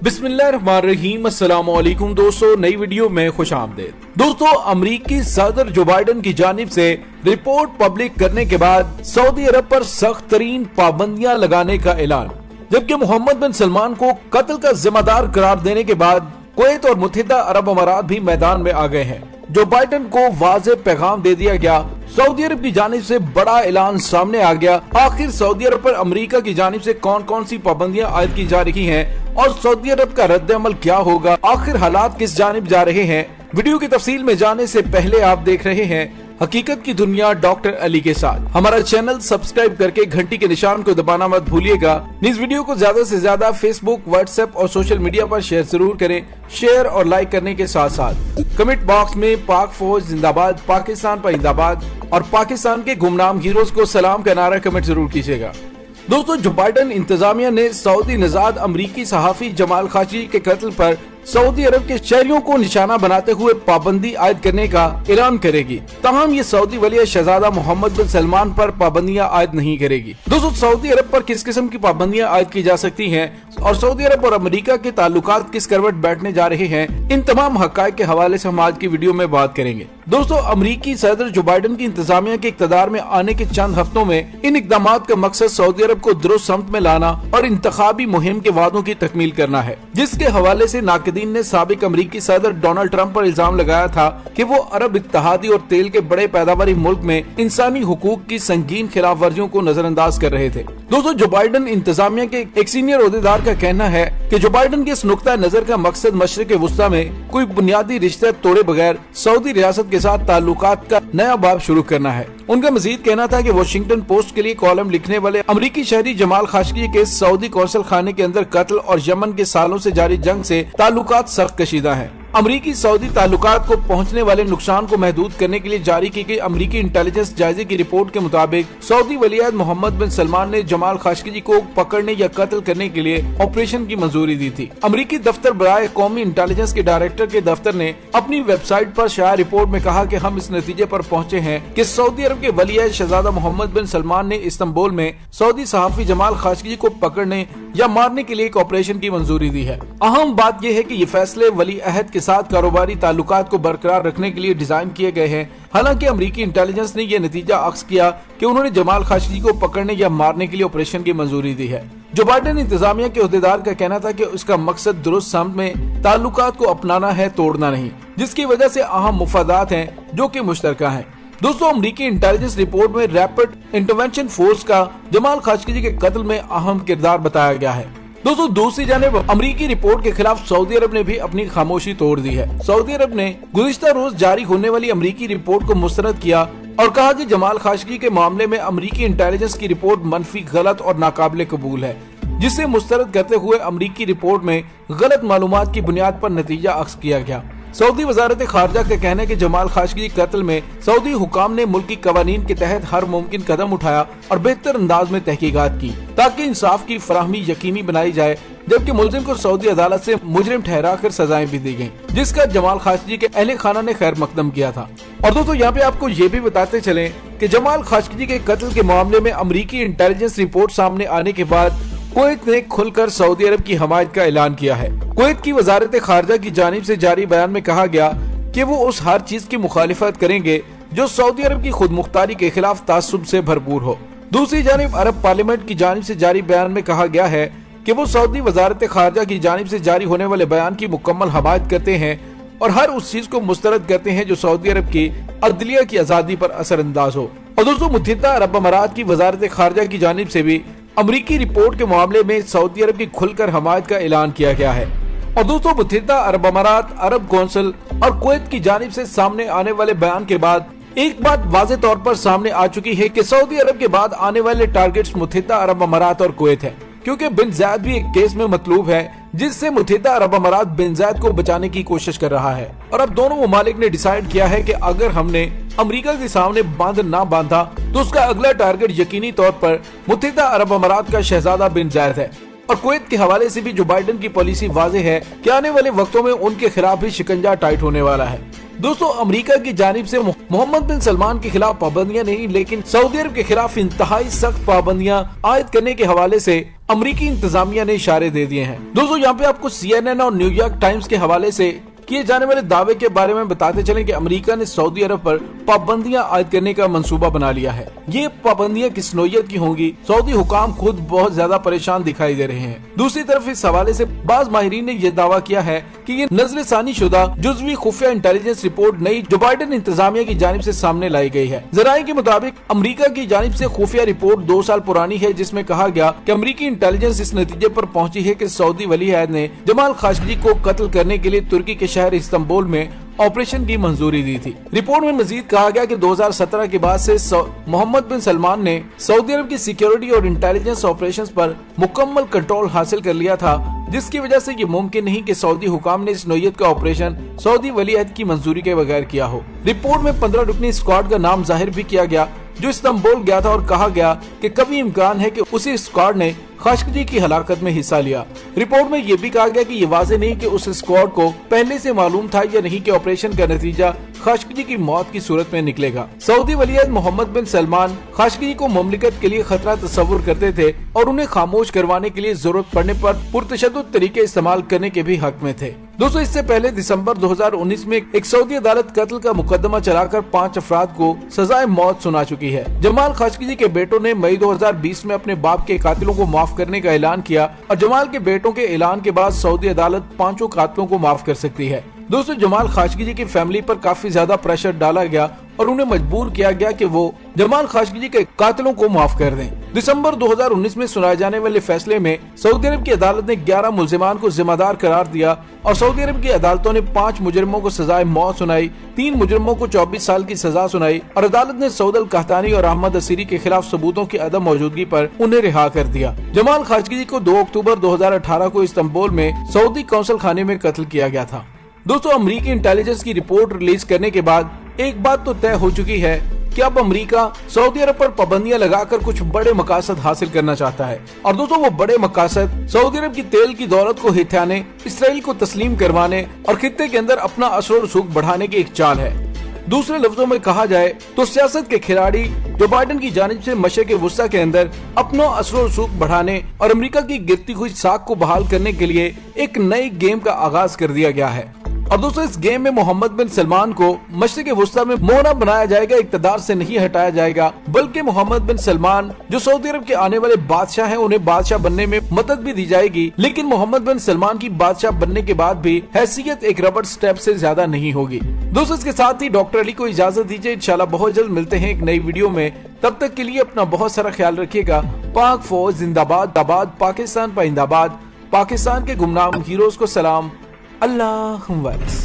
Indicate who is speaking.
Speaker 1: बिस्मिल्लाहिर्रहमानिर्रहीम। अस्सलामु अलैकुम दोस्तों, नई वीडियो में खुश आमदीद। दोस्तों, अमरीकी सदर जो बाइडन की जानिब से रिपोर्ट पब्लिक करने के बाद सऊदी अरब पर सख्त तरीन पाबंदियां लगाने का ऐलान, जबकि मोहम्मद बिन सलमान को कत्ल का जिम्मेदार करार देने के बाद कुवैत और मुत्तहिदा अरब अमारात भी मैदान में आ गए हैं। जो बाइडन को वाज़ेह पैगाम दे दिया गया। सऊदी अरब की जानिब से बड़ा ऐलान सामने आ गया। आखिर सऊदी अरब पर अमेरिका की जानिब से कौन कौन सी पाबंदियां आयद की जा रही हैं और सऊदी अरब का रद्द अमल क्या होगा, आखिर हालात किस जानिब जा रहे हैं। वीडियो की तफसील में जाने से पहले आप देख रहे हैं हकीकत की दुनिया डॉक्टर अली के साथ। हमारा चैनल सब्सक्राइब करके घंटी के निशान को दबाना मत भूलिएगा। इस वीडियो को ज्यादा से ज्यादा फेसबुक, व्हाट्सएप और सोशल मीडिया पर शेयर जरूर करें। शेयर और लाइक करने के साथ साथ कमेंट बॉक्स में पाक फौज जिंदाबाद, पाकिस्तान पर जिंदाबाद और पाकिस्तान के गुमनाम हीरोज को सलाम का नारा कमेंट जरूर कीजिएगा। दोस्तों, जो बाइडन इंतजामिया ने सऊदी नजाद अमरीकी सहाफी जमाल खाशोगी के कत्ल पर सऊदी अरब के शहरियों को निशाना बनाते हुए पाबंदी आयद करने का ऐलान करेगी, ताहम ये सऊदी वली शहजादा मोहम्मद बिन सलमान पर पाबंदियां आयद नहीं करेगी। दोस्तों, सऊदी अरब पर किस किस्म की पाबंदियां आयद की जा सकती हैं और सऊदी अरब और अमेरिका के ताल्लुकात किस करवट बैठने जा रहे हैं, इन तमाम हकायक के हवाले से हम आज की वीडियो में बात करेंगे। दोस्तों, अमरीकी सदर जो बाइडन की इंतजामिया के इक़्तिदार में आने के चंद हफ्तों में इन इक़दामात का मकसद सऊदी अरब को दुरुस्त समत में लाना और इंतखाबी मुहिम के वादों की तकमील करना है, जिसके हवाले से नाक़दीन ने साबिक अमरीकी सदर डोनाल्ड ट्रंप पर इल्जाम लगाया था कि वो अरब इत्तेहादी और तेल के बड़े पैदावारी मुल्क में इंसानी हुकूक की संगीन खिलाफ वर्जियों को नजरअंदाज कर रहे थे। दोस्तों, जो बाइडन इंतजामिया के एक सीनियर ओहदेदार का कहना है कि जो बाइडन के इस नुक्ता नजर का मकसद मशरिक वुस्ता में कोई बुनियादी रिश्ते तोड़े बगैर सऊदी रियासत के साथ ताल्लुकात का नया बाब शुरू करना है। उनका मजीद कहना था कि वाशिंगटन पोस्ट के लिए कॉलम लिखने वाले अमरीकी शहरी जमाल खाशोगी के सऊदी कौंसल खाने के अंदर कत्ल और यमन के सालों से जारी जंग से ताल्लुकात सख्त कशीदा हैं। अमरीकी सऊदी ताल्लुकात को पहुंचने वाले नुकसान को महदूद करने के लिए जारी की गई अमरीकी इंटेलिजेंस जायजे की रिपोर्ट के मुताबिक सऊदी वलीअहद मोहम्मद बिन सलमान ने जमाल खाशोगी को पकड़ने या कत्ल करने के लिए ऑपरेशन की मंजूरी दी थी। अमरीकी दफ्तर बराए कौमी इंटेलिजेंस के डायरेक्टर के दफ्तर ने अपनी वेबसाइट पर शाया रिपोर्ट में कहा कि हम इस नतीजे पर पहुंचे हैं कि सऊदी अरब के वलीअहद शहजादा मोहम्मद बिन सलमान ने इस्तांबुल में सऊदी सहाफी जमाल खाशोगी को पकड़ने या मारने के लिए एक ऑपरेशन की मंजूरी दी है। अहम बात यह है कि ये फैसले वलीअहद के साथ कारोबारी ताल्लुकात को बरकरार रखने के लिए डिजाइन किए गए हैं। हालांकि अमरीकी इंटेलिजेंस ने यह नतीजा अक्स किया कि उन्होंने जमाल खाशोगी को पकड़ने या मारने के लिए ऑपरेशन की मंजूरी दी है। जो बाइडन इंतजामिया के ओहदेदार का कहना था कि उसका मकसद दुरुस्त समत में ताल्लुकात को अपनाना है, तोड़ना नहीं, जिसकी वजह से अहम मुफादात हैं जो कि मुश्तरका हैं। दोस्तों, अमरीकी इंटेलिजेंस रिपोर्ट में रैपिड इंटरवेंशन फोर्स का जमाल खाशोगी के कत्ल में अहम किरदार बताया गया है। दोस्तों, दूसरी जानिब अमरीकी रिपोर्ट के खिलाफ सऊदी अरब ने भी अपनी खामोशी तोड़ दी है। सऊदी अरब ने गुज़िश्ता रोज जारी होने वाली अमरीकी रिपोर्ट को मुस्तरद किया और कहा कि जमाल खाशोगी के मामले में अमरीकी इंटेलिजेंस की रिपोर्ट मनफी, गलत और नाकाबिले कबूल है, जिसे मुस्तरद करते हुए अमरीकी रिपोर्ट में गलत मालूमात की बुनियाद पर नतीजा अक्स किया गया। सऊदी वजारत खारजा का कहना है कि जमाल खाशोगी कत्ल में सऊदी हुकाम ने मुल्की कवानीन के तहत हर मुमकिन कदम उठाया और बेहतर अंदाज में तहकीकात की ताकि इंसाफ की फराहमी यकीनी बनाई जाए, जबकि मुलजिम को सऊदी अदालत से मुजरिम ठहरा कर सजाएं भी दी गयी, जिसका जमाल खाशोगी के अहले खाना ने खैर मकदम किया था। और दोस्तों, यहाँ पे आपको ये भी बताते चले कि जमाल खाशोगी के कत्ल के मामले में अमरीकी इंटेलिजेंस रिपोर्ट सामने आने के बाद कुवैत ने खुलकर सऊदी अरब की हमायत का ऐलान किया है। कुवैत की वजारत खारजा की जानिब से जारी बयान में कहा गया कि वो उस हर चीज की मुखालिफत करेंगे जो सऊदी अरब की खुद मुख्तारी के खिलाफ तासुब से भरपूर हो। दूसरी जानिब अरब पार्लियामेंट की जानिब से जारी बयान में कहा गया है कि वो सऊदी वजारत खारजा की जानिब से जारी होने वाले बयान की मुकम्मल हमायत करते हैं और हर उस चीज को मुस्तरद करते हैं जो सऊदी अरब की अदलिया की आजादी पर असरअंदाज हो। और दोस्तों, मुत्तहिदा अरब अमारात की वजारत खारजा की जानिब से भी अमरीकी रिपोर्ट के मामले में सऊदी अरब की खुलकर हमायत का ऐलान किया गया है। और दोस्तों, मुत्तहिदा अरब अमारात, अरब कौंसिल और कुवैत की जानिब से सामने आने वाले बयान के बाद एक बात वाज़ेह तौर पर सामने आ चुकी है कि सऊदी अरब के बाद आने वाले टारगेट्स मुत्तहिदा अरब अमारात और कुवैत है, क्योंकि बिन ज़ायद भी एक केस में मतलूब है जिससे मुत्तहिदा अरब अमारात बिन ज़ायद को बचाने की कोशिश कर रहा है। और अब दोनों ममालिक ने डिसाइड किया है कि अगर हमने अमेरिका के सामने बांध ना बांधा तो उसका अगला टारगेट यकीनी तौर पर मुत्तहिदा अरब अमारात का शहजादा बिन ज़ायद है। और कुवैत के हवाले से भी जो बाइडन की पॉलिसी वाज़ेह है कि आने वाले वक्तों में उनके खिलाफ भी शिकंजा टाइट होने वाला है। दोस्तों अमेरिका की जानिब से मोहम्मद बिन सलमान के खिलाफ पाबंदियां नहीं, लेकिन सऊदी अरब के खिलाफ इंतहाई सख्त पाबंदियां आयद करने के हवाले से अमेरिकी इंतजामिया ने इशारे दे दिए हैं। दोस्तों यहाँ पे आपको CNN और न्यूयॉर्क टाइम्स के हवाले से किए जाने वाले दावे के बारे में बताते चलें कि अमेरिका ने सऊदी अरब पर पाबंदियां आयद करने का मंसूबा बना लिया है। ये पाबंदियां किस नौयत की होंगी, सऊदी हुकाम खुद बहुत ज्यादा परेशान दिखाई दे रहे हैं। दूसरी तरफ इस हवाले से बाज माहिरीन ने यह दावा किया है कि ये नजरसानी शुदा जुज़वी खुफिया इंटेलिजेंस रिपोर्ट नई जो बाइडेन इंतजामिया की जानिब से सामने लाई गई है। जराये के मुताबिक अमेरिका की जानिब से खुफिया रिपोर्ट 2 साल पुरानी है, जिसमें कहा गया कि अमेरिकी इंटेलिजेंस इस नतीजे पर पहुंची है कि सऊदी वली अहद ने जमाल खाशोगी को कत्ल करने के लिए तुर्की के शहर इस्तांबुल में ऑपरेशन की मंजूरी दी थी। रिपोर्ट में मजीद कहा गया कि 2017 के बाद से मोहम्मद बिन सलमान ने सऊदी अरब की सिक्योरिटी और इंटेलिजेंस ऑपरेशंस पर मुकम्मल कंट्रोल हासिल कर लिया था, जिसकी वजह से ये मुमकिन नहीं कि सऊदी हुकाम ने इस नौयत का ऑपरेशन सऊदी वली अहद की मंजूरी के बगैर किया हो। रिपोर्ट में 15 रुकनी स्क्वाड का नाम जाहिर भी किया गया जो इस्तांबुल गया था और कहा गया कि कभी इम्कान है कि उसी स्क्वाड ने खाशोगी की हलाकत में हिस्सा लिया। रिपोर्ट में यह भी कहा गया कि ये वाज़ेह नहीं कि उस स्क्वाड को पहले से मालूम था या नहीं कि ऑपरेशन का नतीजा खाशोगी की मौत की सूरत में निकलेगा। सऊदी वली अहद मोहम्मद बिन सलमान खाशोगी को मुमलिकत के लिए खतरा तस्वुर करते थे और उन्हें खामोश करवाने के लिए जरूरत पड़ने पर पुरतशद्दुद तरीके इस्तेमाल करने के भी हक में थे। दोस्तों इससे पहले दिसंबर 2019 में एक सऊदी अदालत कत्ल का मुकदमा चलाकर 5 अफराद को सजाए मौत सुना चुकी है। जमाल खाशोगी के बेटों ने मई 2020 में अपने बाप के कातिलों को माफ करने का ऐलान किया और जमाल के बेटों के ऐलान के बाद सऊदी अदालत 5 कातिलों को माफ कर सकती है। दोस्तों जमाल खाशोगी की फैमिली पर काफी ज्यादा प्रेशर डाला गया और उन्हें मजबूर किया गया कि वो जमाल खाशोगी के कातिलों को माफ कर दें। दिसंबर 2019 में सुनाए जाने वाले फैसले में सऊदी अरब की अदालत ने 11 मुल्जिमान को जिम्मेदार करार दिया और सऊदी अरब की अदालतों ने 5 मुजरिमों को सजाए मौत सुनाई, 3 मुजरिमों को 24 साल की सजा सुनाई और अदालत ने सऊद अल कहतानी और अहमद असीरी के खिलाफ सबूतों की अदम मौजूदगी पर उन्हें रिहा कर दिया। जमाल खाशोगी को 2 अक्टूबर 2018 को इस्तांबुल में सऊदी कौंसल खाने में कत्ल किया गया था। दोस्तों अमेरिकी इंटेलिजेंस की रिपोर्ट रिलीज करने के बाद एक बात तो तय हो चुकी है कि अब अमेरिका सऊदी अरब पर पाबंदियां लगाकर कुछ बड़े मकासद हासिल करना चाहता है और दोस्तों वो बड़े मकासद सऊदी अरब की तेल की दौलत को हिथाने, इसराइल को तस्लीम करवाने और खित्ते के अंदर अपना असर और रसूख बढ़ाने की एक चाल है। दूसरे लफ्जों में कहा जाए तो सियासत के खिलाड़ी जो बाइडेन की जानिब से मशरिक़ वुस्ता के अंदर अपना असर और रसूख बढ़ाने और अमेरिका की गिरती हुई साख को बहाल करने के लिए एक नई गेम का आगाज कर दिया गया है। और दोस्तों इस गेम में मोहम्मद बिन सलमान को मशरिक़ वुस्ता में मोहरा बनाया जाएगा, इक़्तिदार से नहीं हटाया जाएगा, बल्कि मोहम्मद बिन सलमान जो सऊदी अरब के आने वाले बादशाह हैं उन्हें बादशाह बनने में मदद भी दी जाएगी, लेकिन मोहम्मद बिन सलमान की बादशाह बनने के बाद भी हैसियत एक रबड़ स्टेप से ज्यादा नहीं होगी। दोस्तों इसके साथ ही डॉक्टर अली को इजाजत दीजिए, इंशाल्लाह बहुत जल्द मिलते हैं एक नई वीडियो में। तब तक के लिए अपना बहुत सारा ख्याल रखिएगा। पाक फौज जिंदाबाद, पाकिस्तान पाइंदाबाद, पाकिस्तान के गुमनाम हीरोज को सलाम, अल्लाह वारिस।